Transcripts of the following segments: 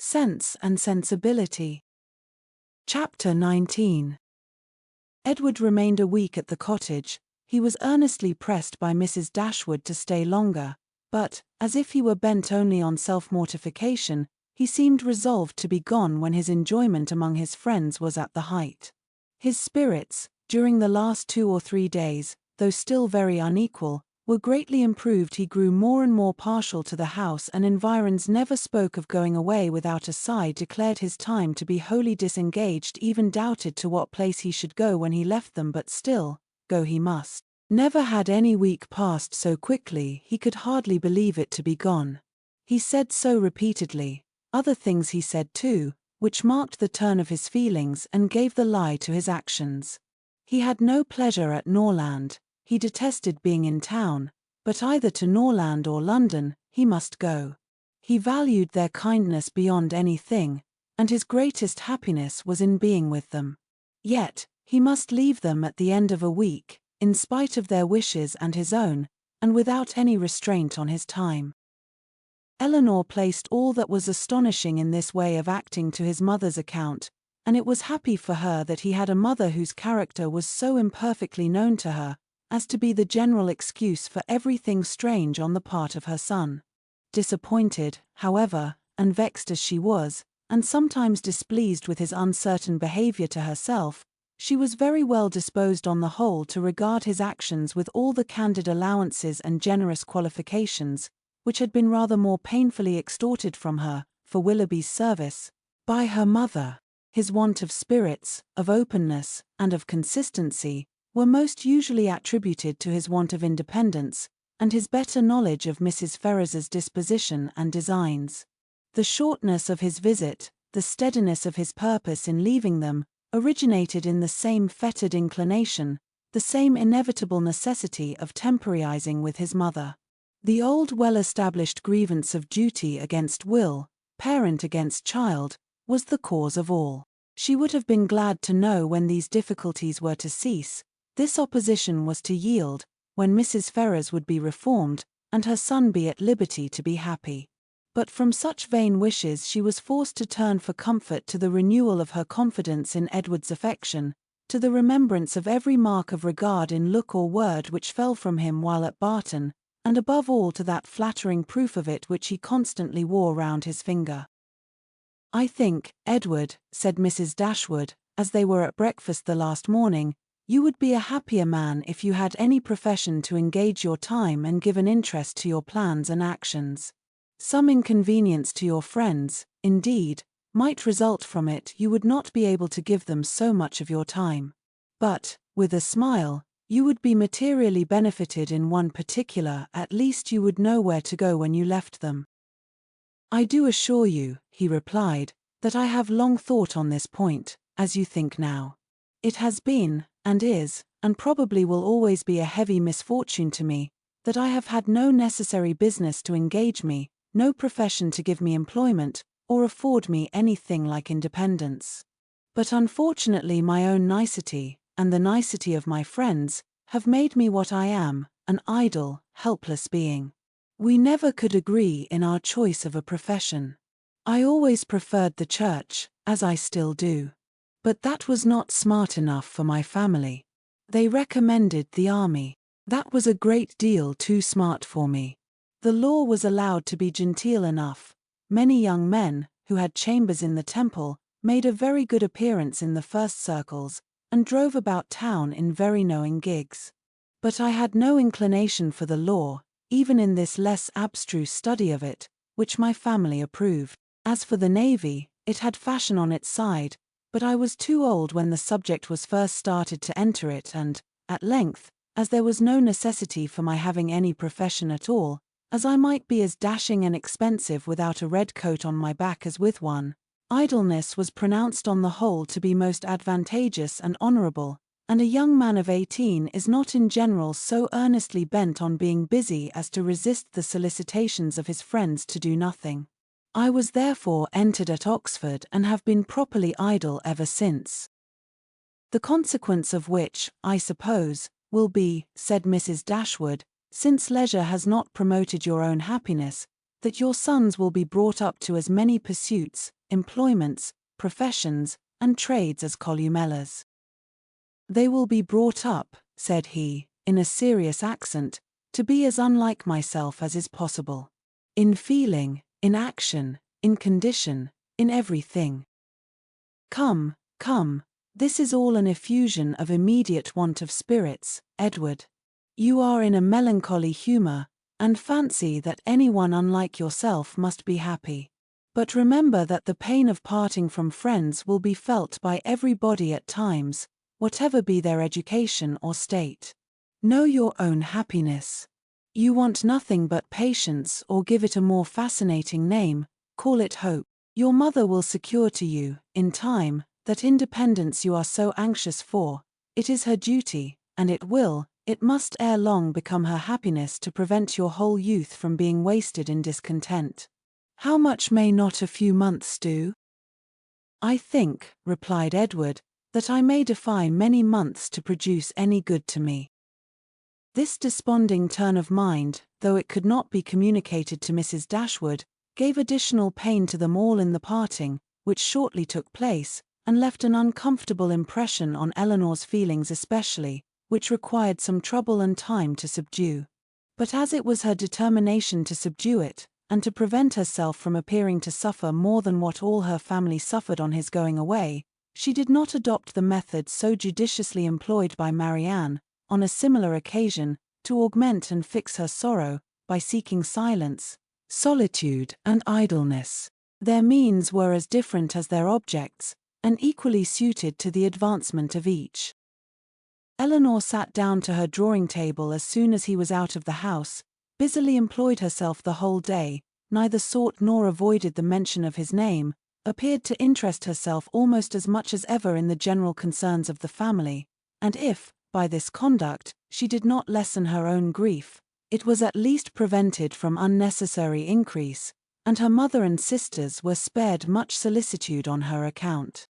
Sense and Sensibility. Chapter 19. Edward remained a week at the cottage. He was earnestly pressed by Mrs. Dashwood to stay longer, but, as if he were bent only on self-mortification, he seemed resolved to be gone when his enjoyment among his friends was at the height. His spirits, during the last 2 or 3 days, though still very unequal, were greatly improved. He grew more and more partial to the house and environs, never spoke of going away without a sigh, declared his time to be wholly disengaged, even doubted to what place he should go when he left them, but still, go he must. Never had any week passed so quickly, he could hardly believe it to be gone. He said so repeatedly. Other things he said too, which marked the turn of his feelings and gave the lie to his actions. He had no pleasure at Norland. He detested being in town, but either to Norland or London, he must go. He valued their kindness beyond anything, and his greatest happiness was in being with them. Yet, he must leave them at the end of a week, in spite of their wishes and his own, and without any restraint on his time. Eleanor placed all that was astonishing in this way of acting to his mother's account, and it was happy for her that he had a mother whose character was so imperfectly known to her, as to be the general excuse for everything strange on the part of her son. Disappointed, however, and vexed as she was, and sometimes displeased with his uncertain behavior to herself, she was very well disposed on the whole to regard his actions with all the candid allowances and generous qualifications, which had been rather more painfully extorted from her, for Willoughby's service, by her mother. His want of spirits, of openness, and of consistency, were most usually attributed to his want of independence, and his better knowledge of Mrs. Ferrars's disposition and designs. The shortness of his visit, the steadiness of his purpose in leaving them, originated in the same fettered inclination, the same inevitable necessity of temporizing with his mother. The old well-established grievance of duty against will, parent against child, was the cause of all. She would have been glad to know when these difficulties were to cease. This opposition was to yield, when Mrs. Ferrars would be reformed, and her son be at liberty to be happy. But from such vain wishes she was forced to turn for comfort to the renewal of her confidence in Edward's affection, to the remembrance of every mark of regard in look or word which fell from him while at Barton, and above all to that flattering proof of it which he constantly wore round his finger. "I think, Edward," said Mrs. Dashwood, as they were at breakfast the last morning, "you would be a happier man if you had any profession to engage your time and give an interest to your plans and actions. Some inconvenience to your friends, indeed, might result from it. You would not be able to give them so much of your time. But, with a smile, you would be materially benefited in one particular. At least you would know where to go when you left them." "I do assure you," he replied, "that I have long thought on this point, as you think now. It has been, and is, and probably will always be a heavy misfortune to me, that I have had no necessary business to engage me, no profession to give me employment, or afford me anything like independence. But unfortunately my own nicety, and the nicety of my friends, have made me what I am, an idle, helpless being. We never could agree in our choice of a profession. I always preferred the church, as I still do. But that was not smart enough for my family. They recommended the army. That was a great deal too smart for me. The law was allowed to be genteel enough. Many young men, who had chambers in the Temple, made a very good appearance in the first circles, and drove about town in very knowing gigs. But I had no inclination for the law, even in this less abstruse study of it, which my family approved. As for the navy, it had fashion on its side, but I was too old when the subject was first started to enter it, and, at length, as there was no necessity for my having any profession at all, as I might be as dashing and expensive without a red coat on my back as with one, idleness was pronounced on the whole to be most advantageous and honourable, and a young man of 18 is not in general so earnestly bent on being busy as to resist the solicitations of his friends to do nothing. I was therefore entered at Oxford and have been properly idle ever since. The consequence of which, I suppose, will be, said Mrs. Dashwood, since leisure has not promoted your own happiness, that your sons will be brought up to as many pursuits, employments, professions, and trades as columellers. They will be brought up, said he, in a serious accent, to be as unlike myself as is possible. In feeling, in action, in condition, in everything. Come, come, this is all an effusion of immediate want of spirits, Edward. You are in a melancholy humour, and fancy that anyone unlike yourself must be happy. But remember that the pain of parting from friends will be felt by everybody at times, whatever be their education or state. Know your own happiness. You want nothing but patience, or give it a more fascinating name, call it hope. Your mother will secure to you, in time, that independence you are so anxious for. It is her duty, and it must ere long become her happiness to prevent your whole youth from being wasted in discontent. How much may not a few months do? I think, replied Edward, that I may defy many months to produce any good to me. This desponding turn of mind, though it could not be communicated to Mrs. Dashwood, gave additional pain to them all in the parting, which shortly took place, and left an uncomfortable impression on Eleanor's feelings especially, which required some trouble and time to subdue. But as it was her determination to subdue it, and to prevent herself from appearing to suffer more than what all her family suffered on his going away, she did not adopt the method so judiciously employed by Marianne, on a similar occasion, to augment and fix her sorrow, by seeking silence, solitude, and idleness. Their means were as different as their objects, and equally suited to the advancement of each. Eleanor sat down to her drawing-table as soon as he was out of the house, busily employed herself the whole day, neither sought nor avoided the mention of his name, appeared to interest herself almost as much as ever in the general concerns of the family, and if, by this conduct, she did not lessen her own grief, it was at least prevented from unnecessary increase, and her mother and sisters were spared much solicitude on her account.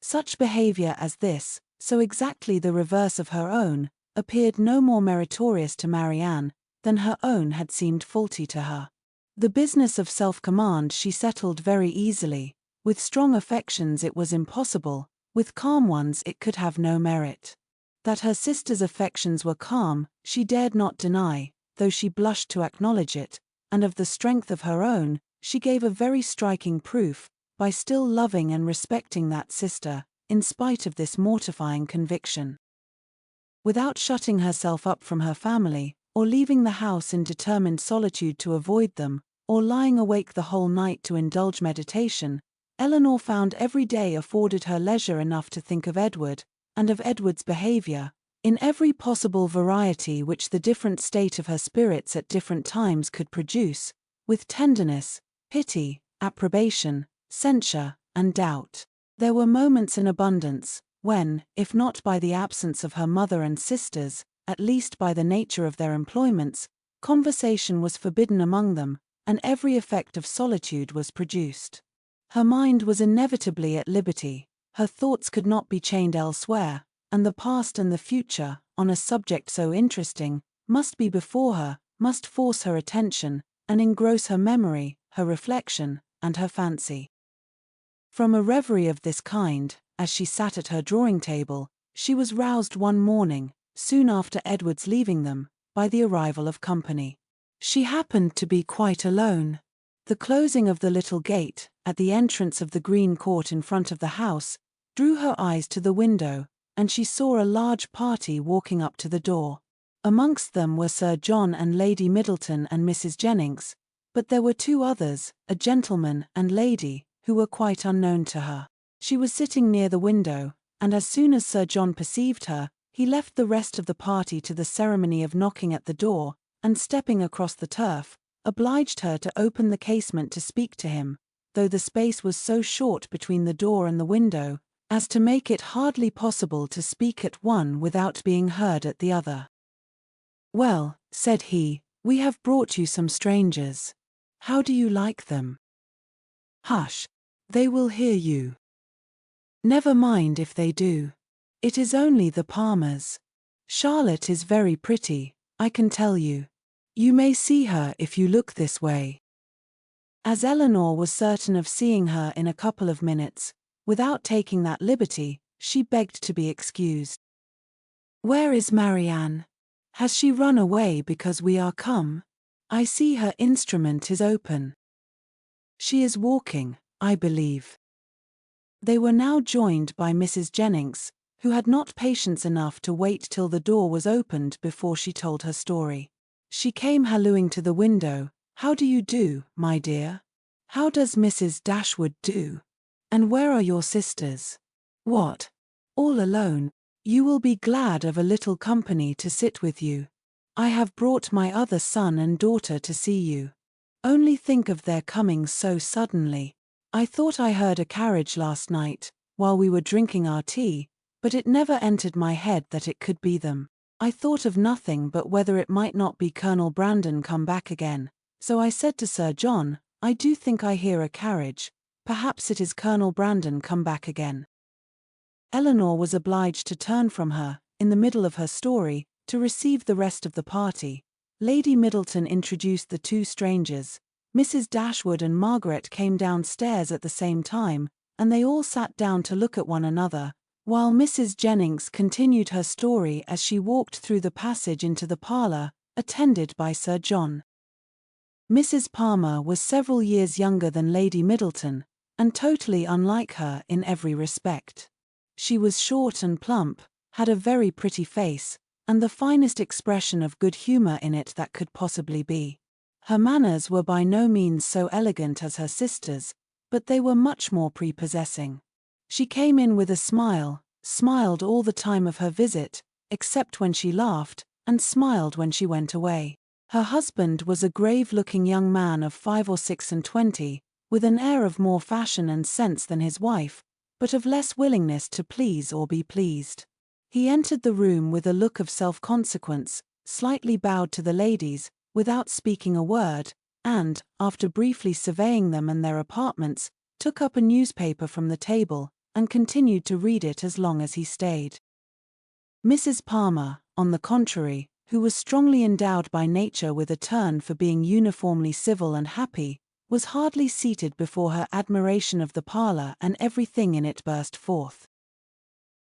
Such behaviour as this, so exactly the reverse of her own, appeared no more meritorious to Marianne than her own had seemed faulty to her. The business of self-command she settled very easily. With strong affections it was impossible, with calm ones it could have no merit. That her sister's affections were calm, she dared not deny, though she blushed to acknowledge it, and of the strength of her own, she gave a very striking proof, by still loving and respecting that sister, in spite of this mortifying conviction. Without shutting herself up from her family, or leaving the house in determined solitude to avoid them, or lying awake the whole night to indulge meditation, Eleanor found every day afforded her leisure enough to think of Edward, and of Edward's behaviour, in every possible variety which the different state of her spirits at different times could produce, with tenderness, pity, approbation, censure, and doubt. There were moments in abundance, when, if not by the absence of her mother and sisters, at least by the nature of their employments, conversation was forbidden among them, and every effect of solitude was produced. Her mind was inevitably at liberty, her thoughts could not be chained elsewhere, and the past and the future, on a subject so interesting, must be before her, must force her attention, and engross her memory, her reflection, and her fancy. From a reverie of this kind, as she sat at her drawing-table, she was roused one morning, soon after Edward's leaving them, by the arrival of company. She happened to be quite alone. The closing of the little gate, at the entrance of the green court in front of the house, drew her eyes to the window, and she saw a large party walking up to the door. Amongst them were Sir John and Lady Middleton and Mrs. Jennings, but there were two others, a gentleman and lady, who were quite unknown to her. She was sitting near the window, and as soon as Sir John perceived her, he left the rest of the party to the ceremony of knocking at the door, and stepping across the turf, obliged her to open the casement to speak to him, though the space was so short between the door and the window, as to make it hardly possible to speak at one without being heard at the other. "Well," said he, "we have brought you some strangers. How do you like them?" "Hush! They will hear you." "Never mind if they do. It is only the Palmers. Charlotte is very pretty, I can tell you. You may see her if you look this way." As Eleanor was certain of seeing her in a couple of minutes, without taking that liberty, she begged to be excused. "Where is Marianne? Has she run away because we are come? I see her instrument is open." "She is walking, I believe." They were now joined by Mrs. Jennings, who had not patience enough to wait till the door was opened before she told her story. She came hallooing to the window. "How do you do, my dear? How does Mrs. Dashwood do? And where are your sisters? What? All alone? You will be glad of a little company to sit with you. I have brought my other son and daughter to see you. Only think of their coming so suddenly. I thought I heard a carriage last night, while we were drinking our tea, but it never entered my head that it could be them. I thought of nothing but whether it might not be Colonel Brandon come back again, so I said to Sir John, I do think I hear a carriage, perhaps it is Colonel Brandon come back again." Eleanor was obliged to turn from her, in the middle of her story, to receive the rest of the party. Lady Middleton introduced the two strangers. Mrs. Dashwood and Margaret came downstairs at the same time, and they all sat down to look at one another, while Mrs. Jennings continued her story as she walked through the passage into the parlour, attended by Sir John. Mrs. Palmer was several years younger than Lady Middleton, and totally unlike her in every respect. She was short and plump, had a very pretty face, and the finest expression of good humour in it that could possibly be. Her manners were by no means so elegant as her sister's, but they were much more prepossessing. She came in with a smile, smiled all the time of her visit, except when she laughed, and smiled when she went away. Her husband was a grave-looking young man of 5 or 26, with an air of more fashion and sense than his wife, but of less willingness to please or be pleased. He entered the room with a look of self-consequence, slightly bowed to the ladies, without speaking a word, and, after briefly surveying them and their apartments, took up a newspaper from the table, and continued to read it as long as he stayed. Mrs. Palmer, on the contrary, who was strongly endowed by nature with a turn for being uniformly civil and happy, was hardly seated before her admiration of the parlour and everything in it burst forth.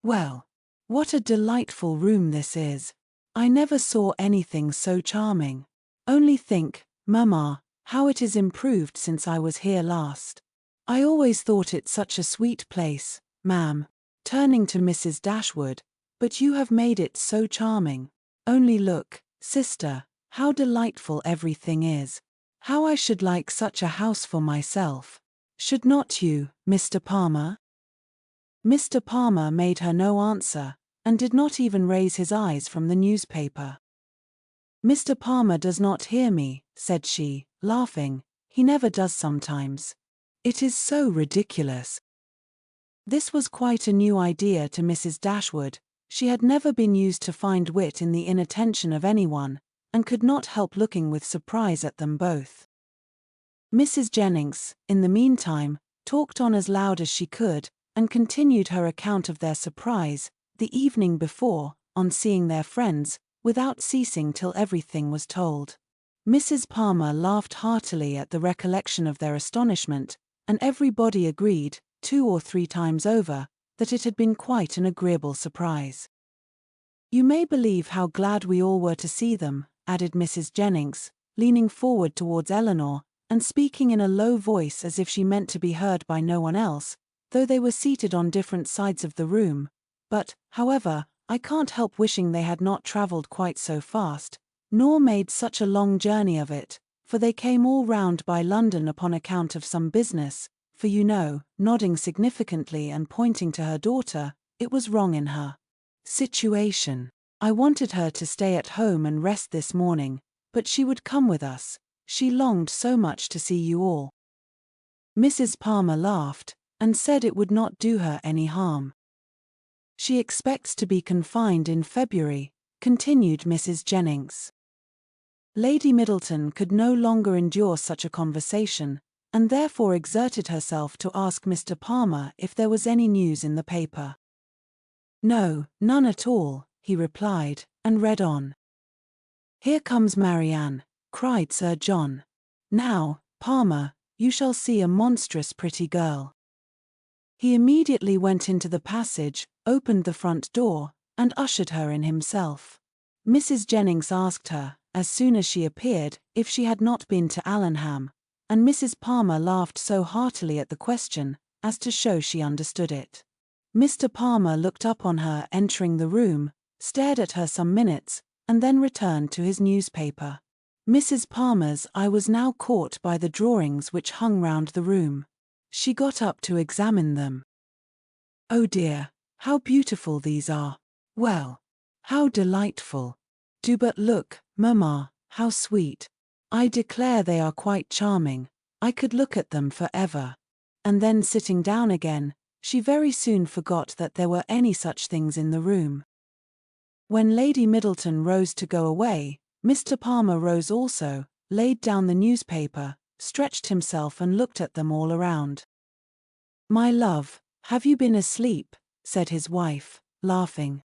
"Well, what a delightful room this is! I never saw anything so charming. Only think, mamma, how it is improved since I was here last. I always thought it such a sweet place, ma'am," turning to Mrs. Dashwood, "but you have made it so charming. Only look, sister, how delightful everything is. How I should like such a house for myself. Should not you, Mr. Palmer?" Mr. Palmer made her no answer, and did not even raise his eyes from the newspaper. "Mr. Palmer does not hear me," said she, laughing. "He never does sometimes. It is so ridiculous." This was quite a new idea to Mrs. Dashwood. She had never been used to find wit in the inattention of anyone, and could not help looking with surprise at them both. Mrs. Jennings, in the meantime, talked on as loud as she could, and continued her account of their surprise, the evening before, on seeing their friends, without ceasing till everything was told. Mrs. Palmer laughed heartily at the recollection of their astonishment, and everybody agreed, 2 or 3 times over, that it had been quite an agreeable surprise. "You may believe how glad we all were to see them," added Mrs. Jennings, leaning forward towards Eleanor, and speaking in a low voice as if she meant to be heard by no one else, though they were seated on different sides of the room. "But, however, I can't help wishing they had not travelled quite so fast, nor made such a long journey of it, for they came all round by London upon account of some business, for you know," nodding significantly and pointing to her daughter, "it was wrong in her situation. I wanted her to stay at home and rest this morning, but she would come with us. She longed so much to see you all." Mrs. Palmer laughed, and said it would not do her any harm. "She expects to be confined in February," continued Mrs. Jennings. Lady Middleton could no longer endure such a conversation, and therefore exerted herself to ask Mr. Palmer if there was any news in the paper. "No, none at all," he replied, and read on. "Here comes Marianne," cried Sir John. "Now, Palmer, you shall see a monstrous pretty girl." He immediately went into the passage, opened the front door, and ushered her in himself. Mrs. Jennings asked her, as soon as she appeared, if she had not been to Allenham, and Mrs. Palmer laughed so heartily at the question as to show she understood it. Mr. Palmer looked up on her entering the room, stared at her some minutes, and then returned to his newspaper. Mrs. Palmer's eye was now caught by the drawings which hung round the room. She got up to examine them. "Oh dear, how beautiful these are! Well, how delightful! Do but look, mamma, how sweet! I declare they are quite charming. I could look at them for ever." And then sitting down again, she very soon forgot that there were any such things in the room. When Lady Middleton rose to go away, Mr. Palmer rose also, laid down the newspaper, stretched himself and looked at them all around. "My love, have you been asleep?" said his wife, laughing.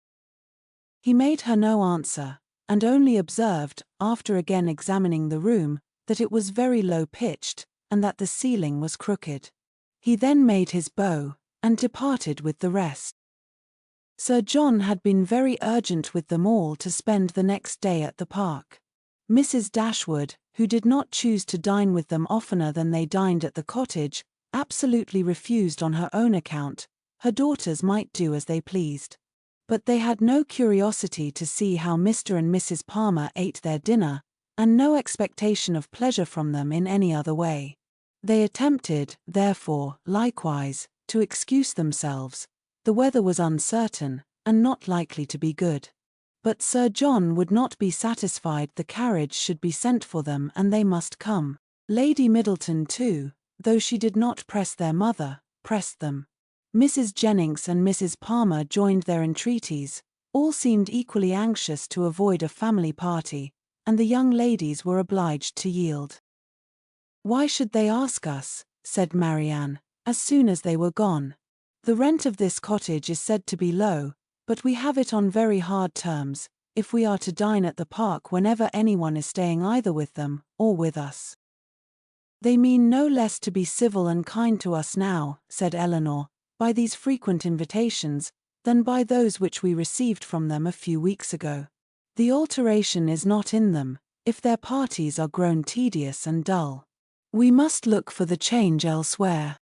He made her no answer, and only observed, after again examining the room, that it was very low-pitched, and that the ceiling was crooked. He then made his bow, and departed with the rest. Sir John had been very urgent with them all to spend the next day at the park. Mrs. Dashwood, who did not choose to dine with them oftener than they dined at the cottage, absolutely refused on her own account. Her daughters might do as they pleased. But they had no curiosity to see how Mr. and Mrs. Palmer ate their dinner, and no expectation of pleasure from them in any other way. They attempted, therefore, likewise, to excuse themselves. The weather was uncertain, and not likely to be good. But Sir John would not be satisfied. The carriage should be sent for them and they must come. Lady Middleton too, though she did not press their mother, pressed them. Mrs. Jennings and Mrs. Palmer joined their entreaties. All seemed equally anxious to avoid a family party, and the young ladies were obliged to yield. "Why should they ask us?" said Marianne, as soon as they were gone. "The rent of this cottage is said to be low, but we have it on very hard terms, if we are to dine at the park whenever anyone is staying either with them or with us." "They mean no less to be civil and kind to us now," said Eleanor, "by these frequent invitations, than by those which we received from them a few weeks ago. The alteration is not in them, if their parties are grown tedious and dull. We must look for the change elsewhere."